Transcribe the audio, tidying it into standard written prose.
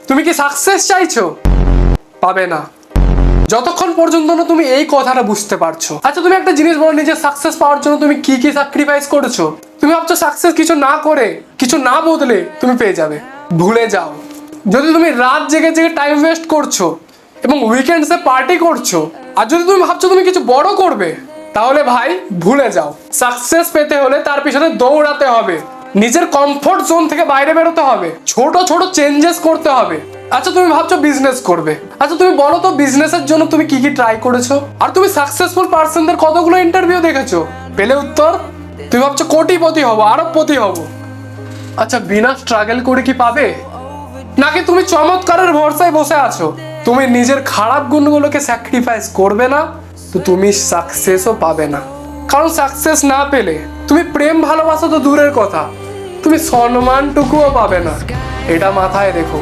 তুমি কি সাকসেস চাইছো? পাবে না যতক্ষণ পর্যন্ত না তুমি এই কথাটা বুঝতে পারছো। আচ্ছা তুমি একটা জিনিস বলো, নিজের সাকসেস পাওয়ার জন্য তুমি কি কি স্যাক্রিফাইস করেছো? তুমি ভাবছো সাকসেস কিছু না করে, কিছু না বদলে তুমি পেয়ে যাবে। ভুলে যাও। যদি তুমি রাত জেগে জেগে টাইম ওয়েস্ট করছো এবং উইকেন্ডসে পার্টি করছো, আর যদি তুমি ভাবছো তুমি কিছু বড় করবে, তাহলে ভাই ভুলে যাও। সাকসেস পেতে হলে তার পিছনে দৌড়াতে হবে, নিজের কমফোর্ট জোন থেকে বাইরে বেরোতে হবে, ছোট ছোট চেঞ্জেস করতে হবে। আচ্ছা তুমি ভাবছো বিজনেস করবে, আচ্ছা তুমি বলো তো বিজনেসের জন্য তুমি কি কি ট্রাই করেছো? আর তুমি সাকসেসফুল পার্সনদের কতগুলো ইন্টারভিউ দেখেছো? পেলে উত্তর? তুমি ভাবছো কোটিপতি হবো, আরবপতি হবো। আচ্ছা বিনা স্ট্রাগল করে কি পাবে? নাকি তুমি চমৎকারের ভরসায় বসে আছো? তুমি নিজের খারাপ গুণগুলোকে স্যাক্রিফাইস করবে না তো তুমি সাকসেসও পাবে না। কারণ সাকসেস না পেলে তুমি প্রেম ভালোবাসা তো দূরের কথা, তুমি সম্মানটুকুও পাবে না। এটা মাথায় রেখো।